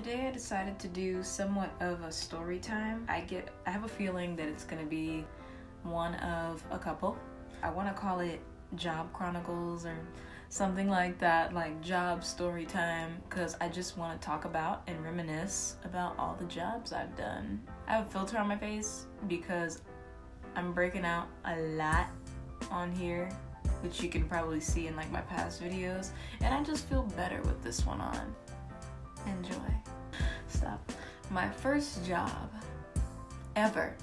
Today I decided to do somewhat of a story time. I have a feeling that it's gonna be one of a couple. I want to call it Job Chronicles or something like that, like job story time, because I just want to talk about and reminisce about all the jobs I've done. I have a filter on my face because I'm breaking out a lot on here, which you can probably see in like my past videos, and I just feel better with this one on. Enjoy. Stop. My first job ever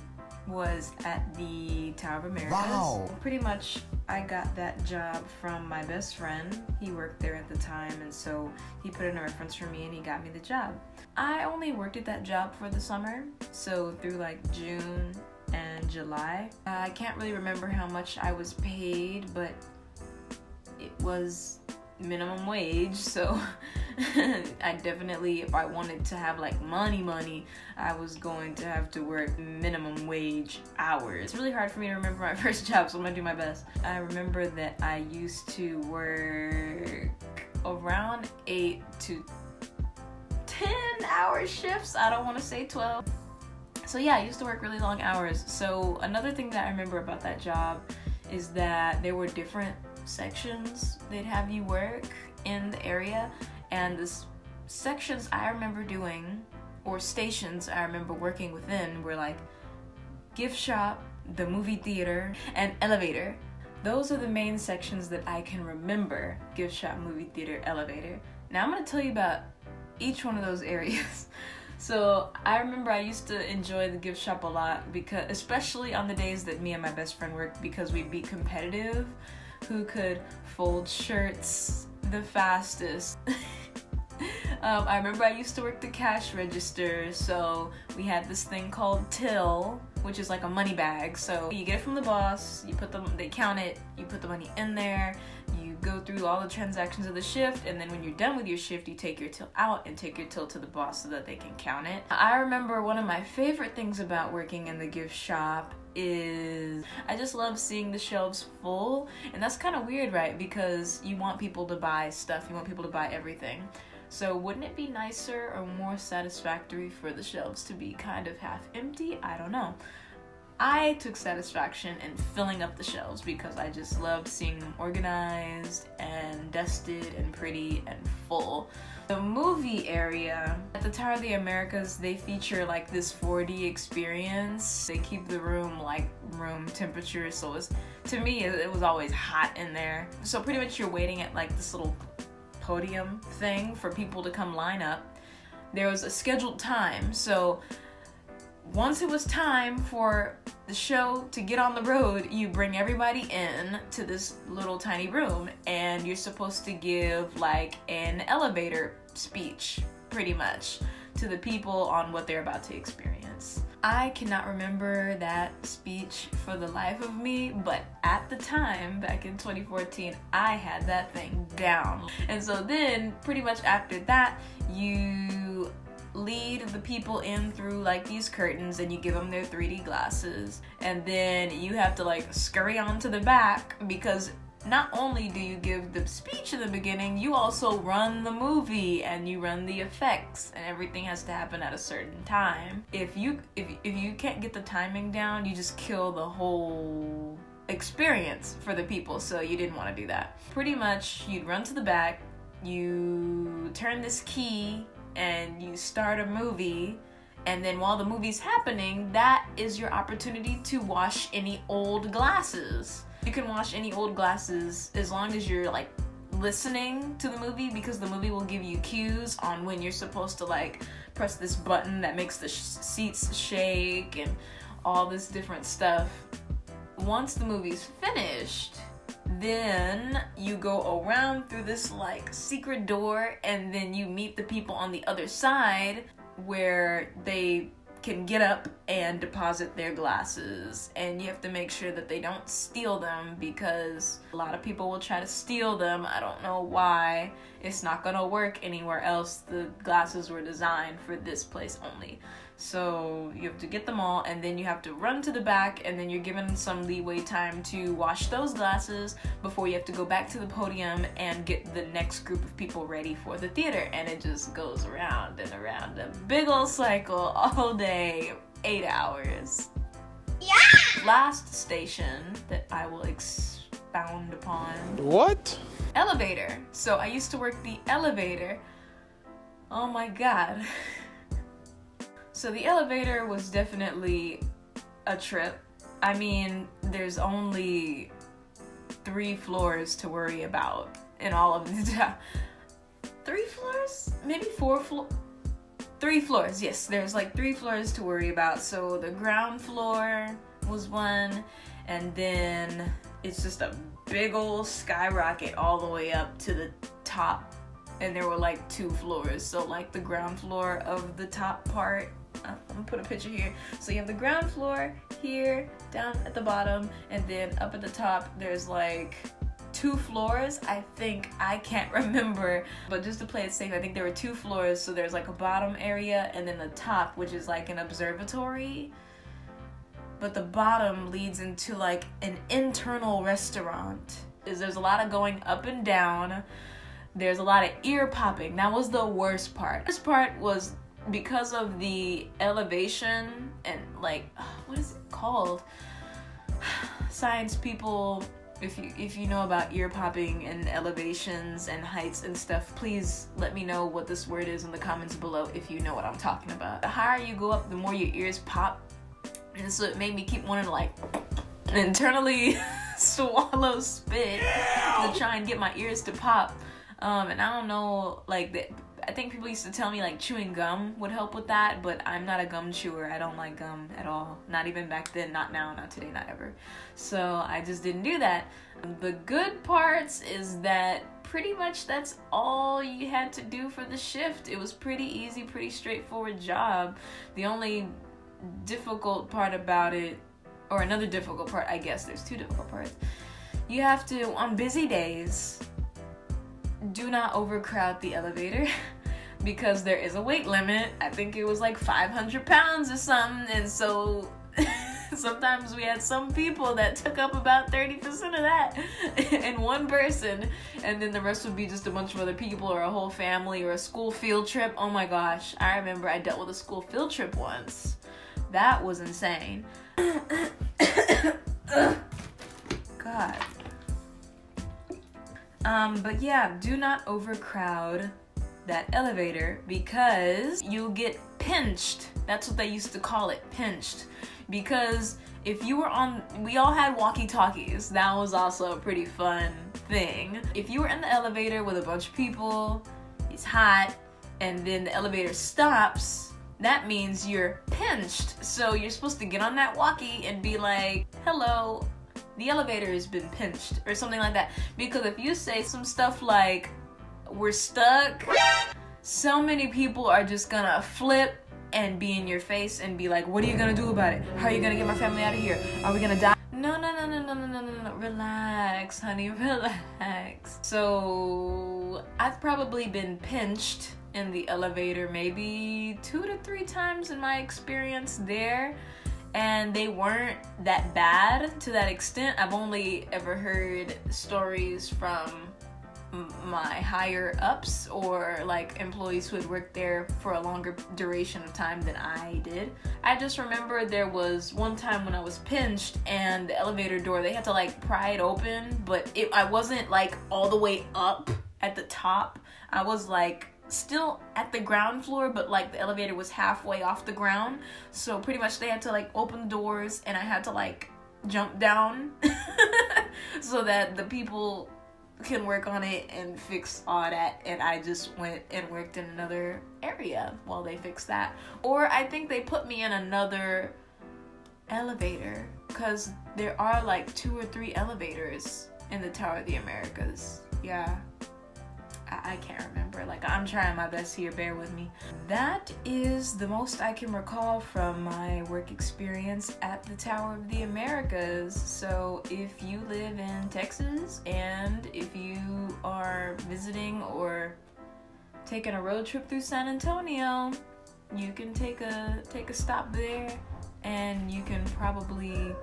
was at the Tower of Americas. Wow. Pretty much I got that job from my best friend. He worked there at the time, and so he put in a reference for me and he got me the job. I only worked at that job for the summer, so through like June and July. I can't really remember how much I was paid, but it was minimum wage, so I definitely, if I wanted to have like money, I was going to have to work minimum wage hours. It's really hard for me to remember my first job, so I'm gonna do my best. I remember that I used to work around 8 to 10 hour shifts. I don't want to say 12. So yeah, I used to work really long hours. So another thing that I remember about that job is that there were different sections they'd have you work in the area, and the sections I remember doing, or stations I remember working within, were like gift shop, the movie theater, and elevator. Those are the main sections that I can remember: gift shop, movie theater, elevator. Now I'm going to tell you about each one of those areas. So I remember I used to enjoy the gift shop a lot, because especially on the days that me and my best friend worked, because we'd be competitive who could fold shirts the fastest. I remember I used to work the cash register, so we had this thing called till, which is like a money bag. So you get it from the boss, they count it, you put the money in there, you go through all the transactions of the shift, and then when you're done with your shift, you take your till out and take your till to the boss so that they can count it. I remember one of my favorite things about working in the gift shop is I just love seeing the shelves full, and that's kind of weird, right? Because you want people to buy stuff, you want people to buy everything. So wouldn't it be nicer or more satisfactory for the shelves to be kind of half empty? I don't know. I took satisfaction in filling up the shelves because I just loved seeing them organized and dusted and pretty and full. The movie area at the Tower of the Americas, they feature like this 4D experience. They keep the room like room temperature, so to me it was always hot in there. So pretty much you're waiting at like this little podium thing for people to come line up. There was a scheduled time, so once it was time for the show to get on the road, you bring everybody in to this little tiny room, and you're supposed to give like an elevator speech, pretty much, to the people on what they're about to experience. I cannot remember that speech for the life of me, but at the time, back in 2014, I had that thing down. And so then, pretty much after that, you lead the people in through like these curtains, and you give them their 3D glasses, and then you have to like scurry on to the back, because not only do you give the speech in the beginning, you also run the movie and you run the effects, and everything has to happen at a certain time. If you can't get the timing down, you just kill the whole experience for the people, so you didn't want to do that. Pretty much you'd run to the back, you turn this key, and you start a movie, and then while the movie's happening, that is your opportunity to wash any old glasses. You can wash any old glasses as long as you're like listening to the movie, because the movie will give you cues on when you're supposed to like press this button that makes the seats shake and all this different stuff. Once the movie's finished, then you go around through this like secret door, and then you meet the people on the other side where they can get up and deposit their glasses, and you have to make sure that they don't steal them, because a lot of people will try to steal them. I don't know why, It's not gonna work anywhere else. The glasses were designed for this place only. So you have to get them all, and then you have to run to the back, and then you're given some leeway time to wash those glasses before you have to go back to the podium and get the next group of people ready for the theater. And it just goes around and around, a big old cycle all day, 8 hours. Yeah! Last station that I will expound upon. What? Elevator. So I used to work the elevator. Oh my god. So the elevator was definitely a trip. I mean, there's only 3 floors to worry about in all of the 3 floors? Maybe 4 floors? 3 floors, yes. There's like 3 floors to worry about. So the ground floor was one, and then it's just a big old skyrocket all the way up to the top. And there were like 2 floors. So like the ground floor of the top part, I'm gonna put a picture here. So you have the ground floor here, down at the bottom, and then up at the top there's like 2 floors, I think. I can't remember, but just to play it safe, I think there were 2 floors. So there's like a bottom area and then the top, which is like an observatory, but the bottom leads into like an internal restaurant. There's a lot of going up and down. There's a lot of ear popping. That was the worst part. This part was because of the elevation and like, what is it called? Science people, if you know about ear popping and elevations and heights and stuff, please let me know what this word is in the comments below if you know what I'm talking about. The higher you go up, the more your ears pop, and so it made me keep wanting to like internally swallow spit to try and get my ears to pop. And I don't know, like I think people used to tell me like chewing gum would help with that, but I'm not a gum chewer. I don't like gum at all. Not even back then, not now, not today, not ever. So I just didn't do that. The good parts is that pretty much that's all you had to do for the shift. It was pretty easy, pretty straightforward job. The only difficult part about it, or another difficult part, I guess there's 2 difficult parts. You have to, on busy days, do not overcrowd the elevator because there is a weight limit. I think it was like 500 pounds or something, and so sometimes we had some people that took up about 30% of that in one person, and then the rest would be just a bunch of other people or a whole family or a school field trip. Oh my gosh, I remember I dealt with a school field trip once. That was insane. God. But yeah, do not overcrowd that elevator because you'll get pinched. That's what they used to call it, pinched. Because if you were we all had walkie-talkies. That was also a pretty fun thing. If you were in the elevator with a bunch of people, it's hot, and then the elevator stops, that means you're pinched. So you're supposed to get on that walkie and be like, hello, the elevator has been pinched, or something like that. Because if you say some stuff like, we're stuck, so many people are just gonna flip and be in your face and be like, what are you gonna do about it? How are you gonna get my family out of here? Are we gonna die? No, relax, honey, relax. So I've probably been pinched in the elevator maybe 2 to 3 times in my experience there. And they weren't that bad to that extent. I've only ever heard stories from my higher ups or like employees who had worked there for a longer duration of time than I did. I just remember there was one time when I was pinched and the elevator door, they had to like pry it open, but I wasn't like all the way up at the top. I was like still at the ground floor, but like the elevator was halfway off the ground, so pretty much they had to like open the doors and I had to like jump down so that the people can work on it and fix all that, and I just went and worked in another area while they fixed that. Or I think they put me in another elevator because there are like 2 or 3 elevators in the Tower of the Americas. Yeah, I can't remember. Like, I'm trying my best here, bear with me. That is the most I can recall from my work experience at the Tower of the Americas. So if you live in Texas and if you are visiting or taking a road trip through San Antonio, you can take a stop there, and you can probably...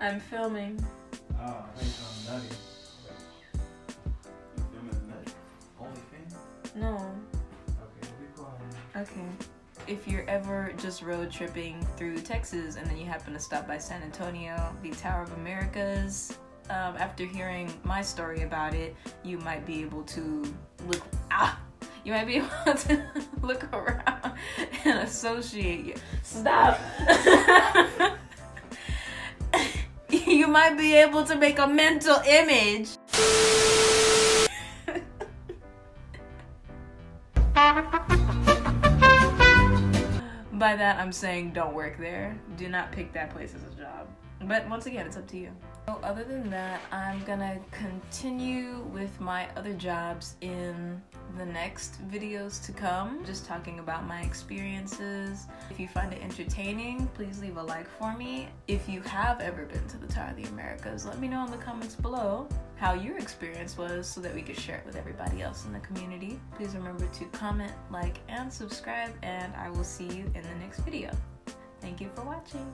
I'm filming. Oh, I thought you sounded nutty. You filming nutty? OnlyFans? No. Okay, we'll be quiet. Okay. If you're ever just road tripping through Texas and then you happen to stop by San Antonio, the Tower of Americas, after hearing my story about it, you might be able to look around and associate you. Stop. You might be able to make a mental image. By that, I'm saying don't work there. Do not pick that place as a job. But once again, it's up to you. So other than that, I'm gonna continue with my other jobs in the next videos to come, just talking about my experiences. If you find it entertaining, please leave a like for me. If you have ever been to the Tower of the Americas, let me know in the comments below how your experience was so that we could share it with everybody else in the community. Please remember to comment, like, and subscribe, and I will see you in the next video. Thank you for watching.